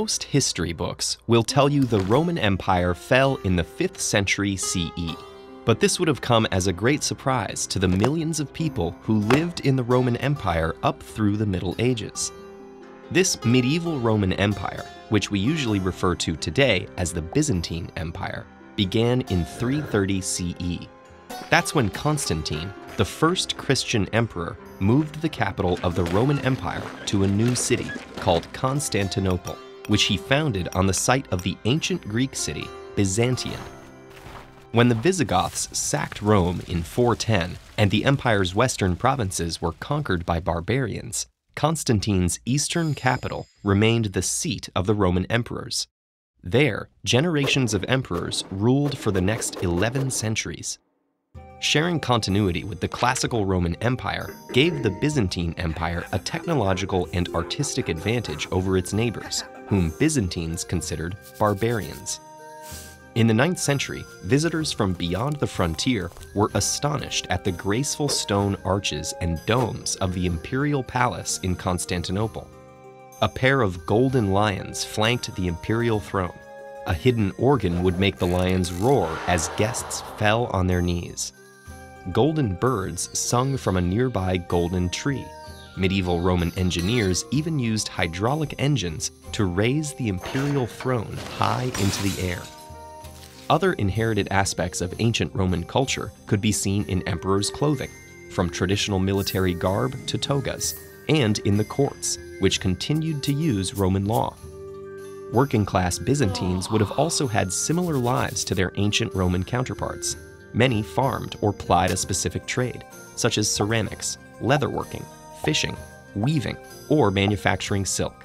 Most history books will tell you the Roman Empire fell in the 5th century CE. But this would have come as a great surprise to the millions of people who lived in the Roman Empire up through the Middle Ages. This medieval Roman Empire, which we usually refer to today as the Byzantine Empire, began in 330 CE. That's when Constantine, the first Christian emperor, moved the capital of the Roman Empire to a new city called Constantinople, which he founded on the site of the ancient Greek city Byzantium. When the Visigoths sacked Rome in 410 and the empire's western provinces were conquered by barbarians, Constantine's eastern capital remained the seat of the Roman emperors. There, generations of emperors ruled for the next 11 centuries. Sharing continuity with the classical Roman Empire gave the Byzantine Empire a technological and artistic advantage over its neighbors, whom Byzantines considered barbarians. In the 9th century, visitors from beyond the frontier were astonished at the graceful stone arches and domes of the imperial palace in Constantinople. A pair of golden lions flanked the imperial throne. A hidden organ would make the lions roar as guests fell on their knees. Golden birds sung from a nearby golden tree. Medieval Roman engineers even used hydraulic engines to raise the imperial throne high into the air. Other inherited aspects of ancient Roman culture could be seen in emperors' clothing, from traditional military garb to togas, and in the courts, which continued to use Roman law. Working-class Byzantines would have also had similar lives to their ancient Roman counterparts. Many farmed or plied a specific trade, such as ceramics, leatherworking, fishing, weaving, or manufacturing silk.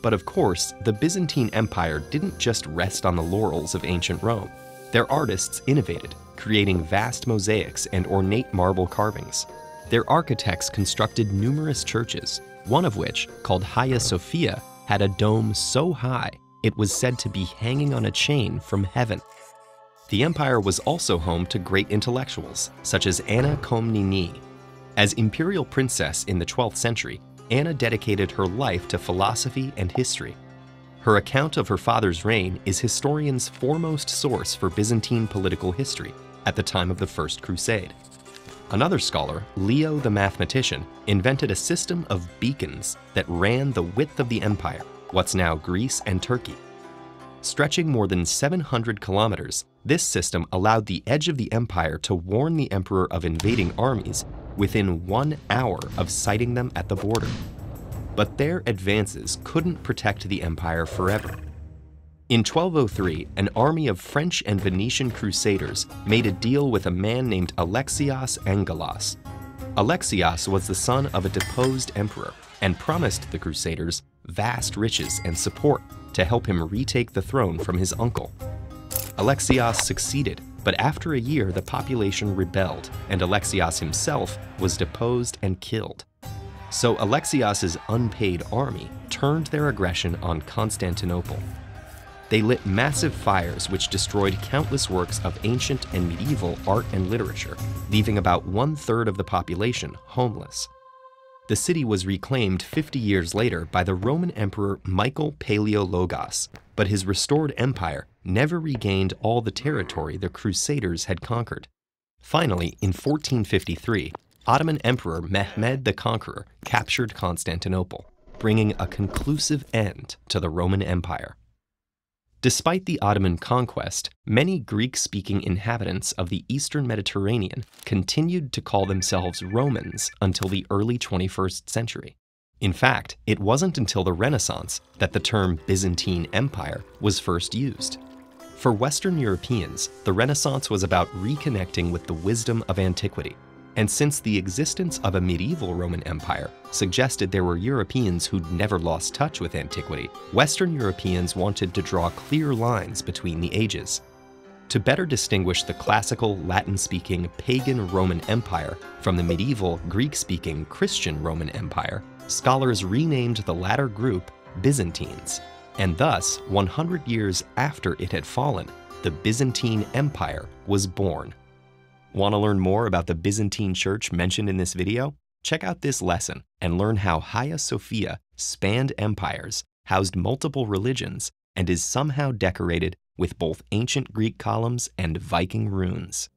But of course, the Byzantine Empire didn't just rest on the laurels of ancient Rome. Their artists innovated, creating vast mosaics and ornate marble carvings. Their architects constructed numerous churches, one of which, called Hagia Sophia, had a dome so high it was said to be hanging on a chain from heaven. The empire was also home to great intellectuals, such as Anna Komnene. As imperial princess in the 12th century, Anna dedicated her life to philosophy and history. Her account of her father's reign is historians' foremost source for Byzantine political history at the time of the First Crusade. Another scholar, Leo the mathematician, invented a system of beacons that ran the width of the empire, what's now Greece and Turkey. Stretching more than 700 kilometers, this system allowed the edge of the empire to warn the emperor of invading armies within 1 hour of sighting them at the border. But their advances couldn't protect the empire forever. In 1203, an army of French and Venetian crusaders made a deal with a man named Alexios Angelos. Alexios was the son of a deposed emperor and promised the crusaders vast riches and support to help him retake the throne from his uncle. Alexios succeeded, but after a year the population rebelled and Alexios himself was deposed and killed. So Alexios's unpaid army turned their aggression on Constantinople. They lit massive fires which destroyed countless works of ancient and medieval art and literature, leaving about 1/3 of the population homeless. The city was reclaimed 50 years later by the Roman Emperor Michael Palaeologus, but his restored empire never regained all the territory the Crusaders had conquered. Finally, in 1453, Ottoman Emperor Mehmed the Conqueror captured Constantinople, bringing a conclusive end to the Roman Empire. Despite the Ottoman conquest, many Greek-speaking inhabitants of the Eastern Mediterranean continued to call themselves Romans until the early 21st century. In fact, it wasn't until the Renaissance that the term Byzantine Empire was first used. For Western Europeans, the Renaissance was about reconnecting with the wisdom of antiquity. And since the existence of a medieval Roman Empire suggested there were Europeans who'd never lost touch with antiquity, Western Europeans wanted to draw clear lines between the ages. To better distinguish the classical Latin-speaking pagan Roman Empire from the medieval Greek-speaking Christian Roman Empire, scholars renamed the latter group Byzantines, and thus, 100 years after it had fallen, the Byzantine Empire was born. Want to learn more about the Byzantine Church mentioned in this video? Check out this lesson and learn how Hagia Sophia spanned empires housed multiple religions, and is somehow decorated with both ancient Greek columns and Viking runes.